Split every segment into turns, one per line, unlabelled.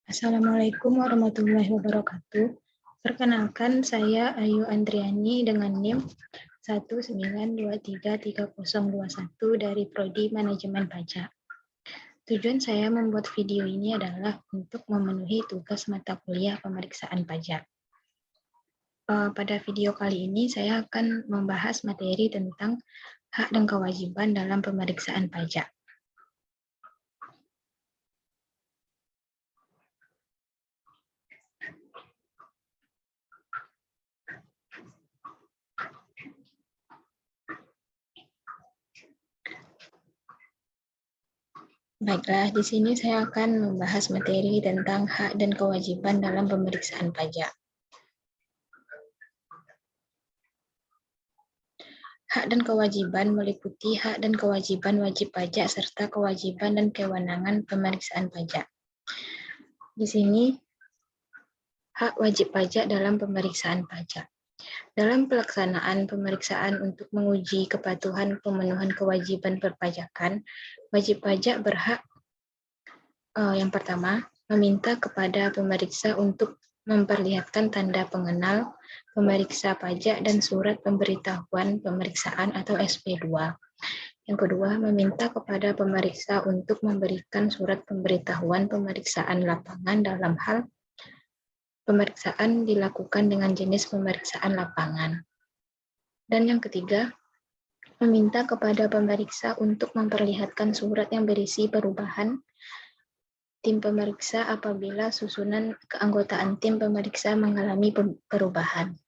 Assalamualaikum warahmatullahi wabarakatuh. Perkenalkan, saya Ayu Andriani dengan NIM 1923301 dari Prodi Manajemen Pajak. Tujuan saya membuat video ini adalah untuk memenuhi tugas mata kuliah pemeriksaan pajak. Pada video kali ini saya akan membahas materi tentang hak dan kewajiban dalam pemeriksaan pajak. Baiklah, di sini saya akan membahas materi tentang hak dan kewajiban dalam pemeriksaan pajak. Hak dan kewajiban meliputi hak dan kewajiban wajib pajak serta kewajiban dan kewenangan pemeriksaan pajak. Di sini, hak wajib pajak dalam pemeriksaan pajak. Dalam pelaksanaan pemeriksaan untuk menguji kepatuhan pemenuhan kewajiban perpajakan, wajib pajak berhak yang pertama, meminta kepada pemeriksa untuk memperlihatkan tanda pengenal pemeriksa pajak dan surat pemberitahuan pemeriksaan atau SP2. Yang kedua, meminta kepada pemeriksa untuk memberikan surat pemberitahuan pemeriksaan lapangan dalam hal pemeriksaan dilakukan dengan jenis pemeriksaan lapangan. Dan yang ketiga, meminta kepada pemeriksa untuk memperlihatkan surat yang berisi perubahan tim pemeriksa apabila susunan keanggotaan tim pemeriksa mengalami perubahan.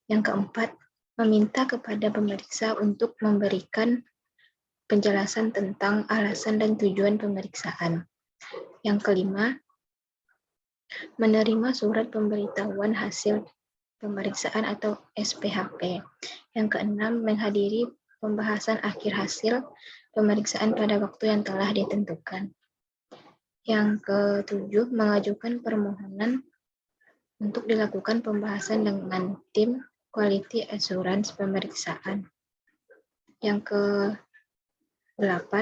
Yang keempat, meminta kepada pemeriksa untuk memberikan penjelasan tentang alasan dan tujuan pemeriksaan. Yang kelima, menerima surat pemberitahuan hasil pemeriksaan atau SPHP. Yang keenam, menghadiri pembahasan akhir hasil pemeriksaan pada waktu yang telah ditentukan. Yang ketujuh, mengajukan permohonan untuk dilakukan pembahasan dengan tim Quality Assurance pemeriksaan. Yang ke-8,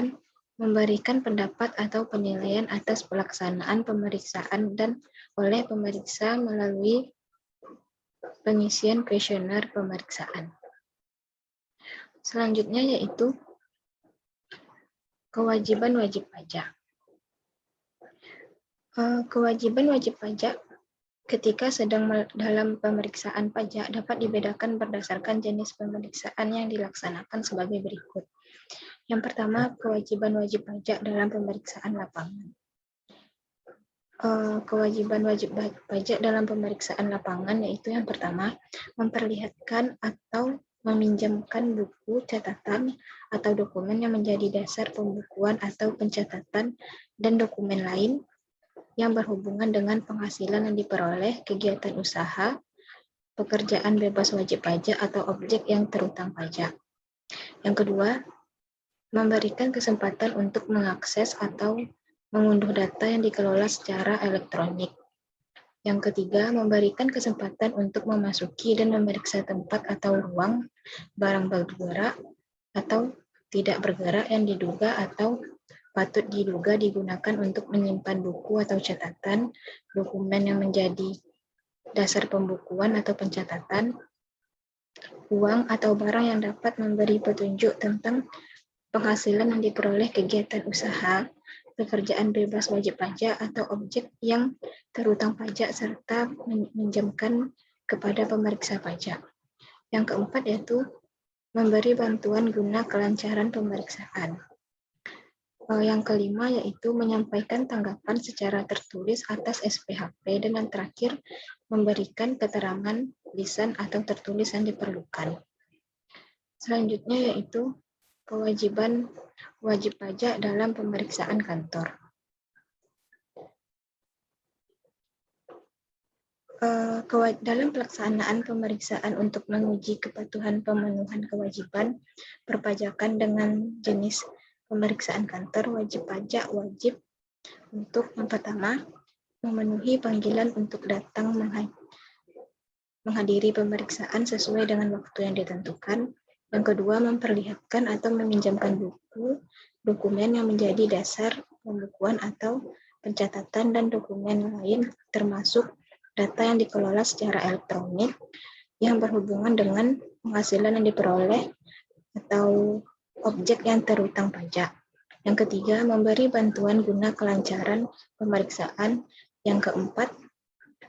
memberikan pendapat atau penilaian atas pelaksanaan pemeriksaan dan oleh pemeriksa melalui pengisian kuesioner pemeriksaan. Selanjutnya yaitu kewajiban wajib pajak. Kewajiban wajib pajak ketika sedang dalam pemeriksaan pajak dapat dibedakan berdasarkan jenis pemeriksaan yang dilaksanakan sebagai berikut. Yang pertama, kewajiban wajib pajak dalam pemeriksaan lapangan. Kewajiban wajib pajak dalam pemeriksaan lapangan yaitu yang pertama, memperlihatkan atau meminjamkan buku catatan atau dokumen yang menjadi dasar pembukuan atau pencatatan dan dokumen lain yang berhubungan dengan penghasilan yang diperoleh, kegiatan usaha, pekerjaan bebas wajib pajak atau objek yang terutang pajak. Yang kedua, memberikan kesempatan untuk mengakses atau mengunduh data yang dikelola secara elektronik. Yang ketiga, memberikan kesempatan untuk memasuki dan memeriksa tempat atau ruang barang bergerak atau tidak bergerak yang diduga atau patut diduga digunakan untuk menyimpan buku atau catatan, dokumen yang menjadi dasar pembukuan atau pencatatan, uang atau barang yang dapat memberi petunjuk tentang penghasilan yang diperoleh kegiatan usaha, pekerjaan bebas wajib pajak atau objek yang terutang pajak serta meminjamkan kepada pemeriksa pajak. Yang keempat yaitu memberi bantuan guna kelancaran pemeriksaan. Yang kelima yaitu menyampaikan tanggapan secara tertulis atas SPHP dan yang terakhir memberikan keterangan lisan atau tertulis yang diperlukan. Selanjutnya yaitu kewajiban wajib pajak dalam pemeriksaan kantor. Dalam pelaksanaan pemeriksaan untuk menguji kepatuhan pemenuhan kewajiban perpajakan dengan jenis pemeriksaan kantor, wajib pajak wajib untuk yang pertama, memenuhi panggilan untuk datang menghadiri pemeriksaan sesuai dengan waktu yang ditentukan. Yang kedua, memperlihatkan atau meminjamkan buku, dokumen yang menjadi dasar pembukuan atau pencatatan, dan dokumen lain termasuk data yang dikelola secara elektronik yang berhubungan dengan penghasilan yang diperoleh atau objek yang terutang pajak. Yang ketiga, memberi bantuan guna kelancaran pemeriksaan. Yang keempat,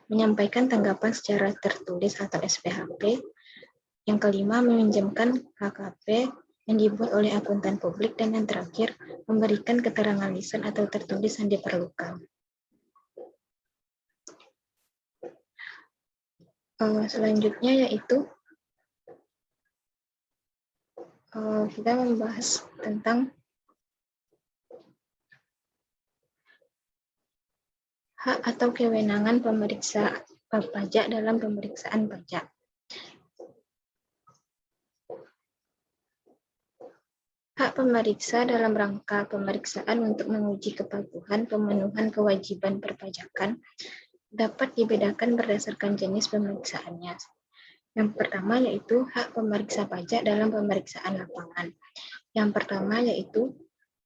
menyampaikan tanggapan secara tertulis atau SPHP. Yang kelima, meminjamkan KKP yang dibuat oleh akuntan publik. Dan yang terakhir, memberikan keterangan lisan atau tertulis yang diperlukan. Selanjutnya yaitu kita membahas tentang hak atau kewenangan pemeriksa pajak dalam pemeriksaan pajak. Hak pemeriksa dalam rangka pemeriksaan untuk menguji kepatuhan pemenuhan kewajiban perpajakan dapat dibedakan berdasarkan jenis pemeriksaannya. Yang pertama yaitu hak pemeriksa pajak dalam pemeriksaan lapangan. Yang pertama yaitu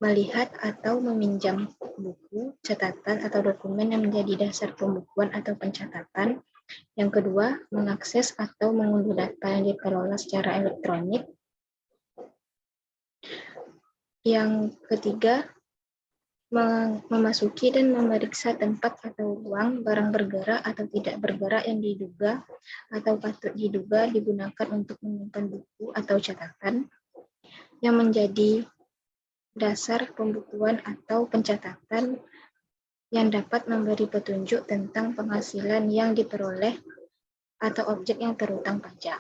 melihat atau meminjam buku, catatan, atau dokumen yang menjadi dasar pembukuan atau pencatatan. Yang kedua, mengakses atau mengunduh data yang dikelola secara elektronik. Yang ketiga, memasuki dan memeriksa tempat atau ruang, barang bergerak atau tidak bergerak yang diduga atau patut diduga digunakan untuk menyimpan buku atau catatan yang menjadi dasar pembukuan atau pencatatan yang dapat memberi petunjuk tentang penghasilan yang diperoleh atau objek yang terutang pajak.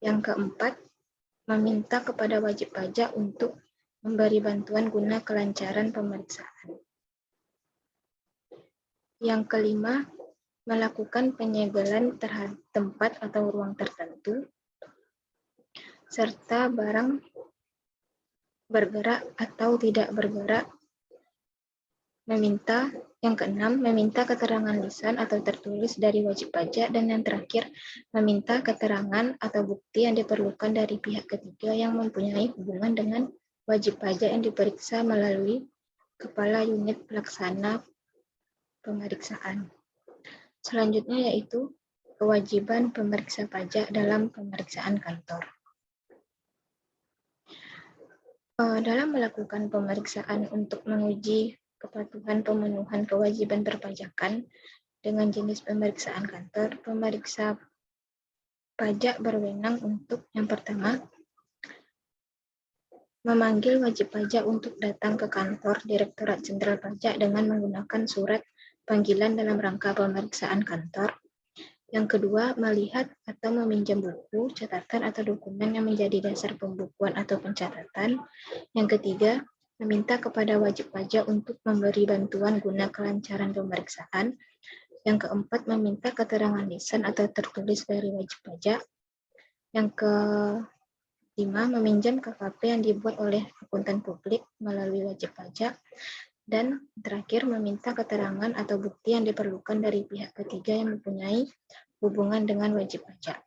Yang keempat, meminta kepada wajib pajak untuk memberi bantuan guna kelancaran pemeriksaan. Yang kelima, melakukan penyegelan terhadap tempat atau ruang tertentu, serta barang bergerak atau tidak bergerak. Yang keenam, meminta keterangan lisan atau tertulis dari wajib pajak. Dan yang terakhir, meminta keterangan atau bukti yang diperlukan dari pihak ketiga yang mempunyai hubungan dengan wajib pajak yang diperiksa melalui Kepala Unit Pelaksana Pemeriksaan. Selanjutnya yaitu kewajiban pemeriksa pajak dalam pemeriksaan kantor. Dalam melakukan pemeriksaan untuk menguji kepatuhan pemenuhan kewajiban perpajakan dengan jenis pemeriksaan kantor, pemeriksa pajak berwenang untuk yang pertama, memanggil wajib pajak untuk datang ke kantor Direktorat Jenderal Pajak dengan menggunakan surat panggilan dalam rangka pemeriksaan kantor. Yang kedua, melihat atau meminjam buku, catatan, atau dokumen yang menjadi dasar pembukuan atau pencatatan. Yang ketiga, meminta kepada wajib pajak untuk memberi bantuan guna kelancaran pemeriksaan. Yang keempat, meminta keterangan lisan atau tertulis dari wajib pajak. Yang kelima, meminjam KKP yang dibuat oleh akuntan publik melalui wajib pajak. Dan terakhir, meminta keterangan atau bukti yang diperlukan dari pihak ketiga yang mempunyai hubungan dengan wajib pajak.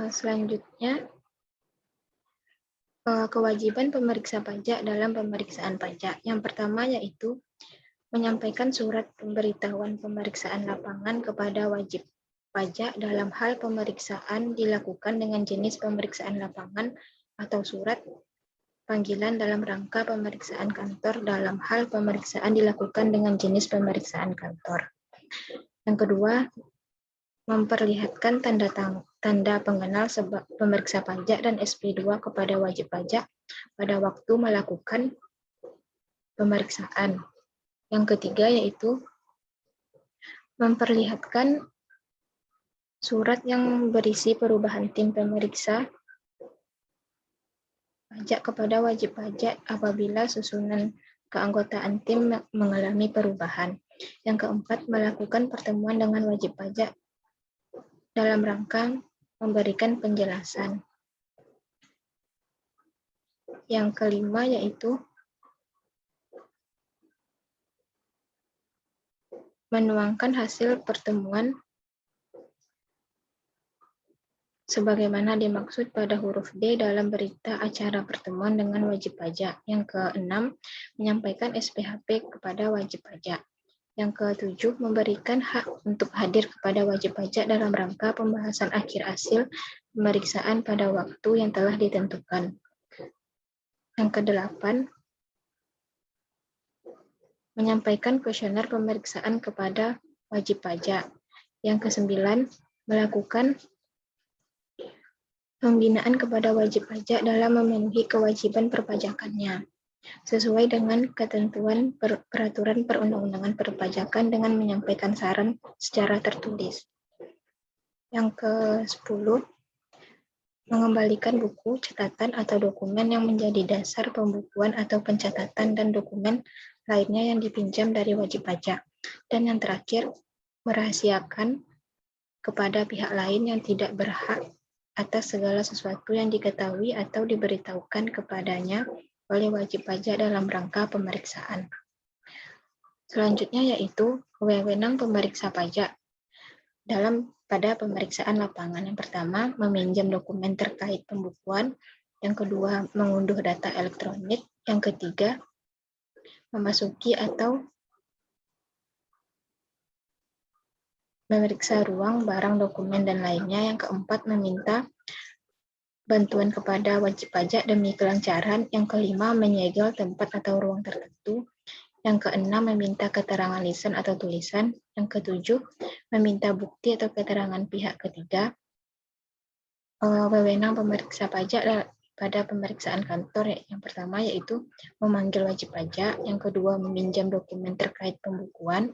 Selanjutnya, kewajiban pemeriksa pajak dalam pemeriksaan pajak. Yang pertama yaitu menyampaikan surat pemberitahuan pemeriksaan lapangan kepada wajib pajak dalam hal pemeriksaan dilakukan dengan jenis pemeriksaan lapangan atau surat panggilan dalam rangka pemeriksaan kantor dalam hal pemeriksaan dilakukan dengan jenis pemeriksaan kantor. Yang kedua, memperlihatkan tanda pengenal pemeriksa pajak dan SP2 kepada wajib pajak pada waktu melakukan pemeriksaan. Yang ketiga yaitu memperlihatkan surat yang berisi perubahan tim pemeriksa pajak kepada wajib pajak apabila susunan keanggotaan tim mengalami perubahan. Yang keempat, melakukan pertemuan dengan wajib pajak dalam rangka memberikan penjelasan. Yang kelima yaitu menuangkan hasil pertemuan sebagaimana dimaksud pada huruf D dalam berita acara pertemuan dengan wajib pajak. Yang keenam, menyampaikan SPHP kepada wajib pajak. Yang ketujuh, memberikan hak untuk hadir kepada wajib pajak dalam rangka pembahasan akhir hasil pemeriksaan pada waktu yang telah ditentukan. Yang kedelapan, menyampaikan kuesioner pemeriksaan kepada wajib pajak. Yang kesembilan, melakukan pembinaan kepada wajib pajak dalam memenuhi kewajiban perpajakannya, sesuai dengan ketentuan peraturan perundang-undangan perpajakan dengan menyampaikan saran secara tertulis. Yang ke-10, mengembalikan buku, catatan, atau dokumen yang menjadi dasar pembukuan atau pencatatan dan dokumen lainnya yang dipinjam dari wajib pajak. Dan yang terakhir, merahasiakan kepada pihak lain yang tidak berhak atas segala sesuatu yang diketahui atau diberitahukan kepadanya oleh wajib pajak dalam rangka pemeriksaan. Selanjutnya yaitu wewenang pemeriksa pajak pada pemeriksaan lapangan. Yang pertama, meminjam dokumen terkait pembukuan. Yang kedua, mengunduh data elektronik. Yang ketiga, memasuki atau memeriksa ruang, barang, dokumen, dan lainnya. Yang keempat, meminta bantuan kepada wajib pajak demi kelancaran. Yang kelima, menyegel tempat atau ruang tertentu. Yang keenam, meminta keterangan lisan atau tulisan. Yang ketujuh, meminta bukti atau keterangan pihak ketiga. Wewenang pemeriksa pajak pada pemeriksaan kantor. Yang pertama yaitu memanggil wajib pajak. Yang kedua, meminjam dokumen terkait pembukuan.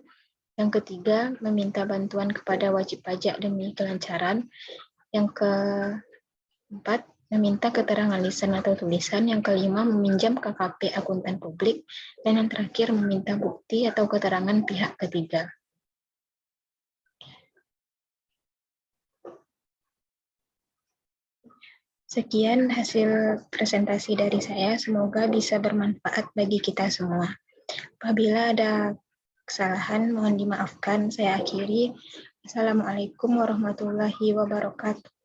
Yang ketiga, meminta bantuan kepada wajib pajak demi kelancaran. Yang keempat, meminta keterangan lisan atau tulisan. Yang kelima, meminjam KKP akuntan publik. Dan yang terakhir, meminta bukti atau keterangan pihak ketiga. Sekian hasil presentasi dari saya. Semoga bisa bermanfaat bagi kita semua. Apabila ada kesalahan, mohon dimaafkan. Saya akhiri. Assalamualaikum warahmatullahi wabarakatuh.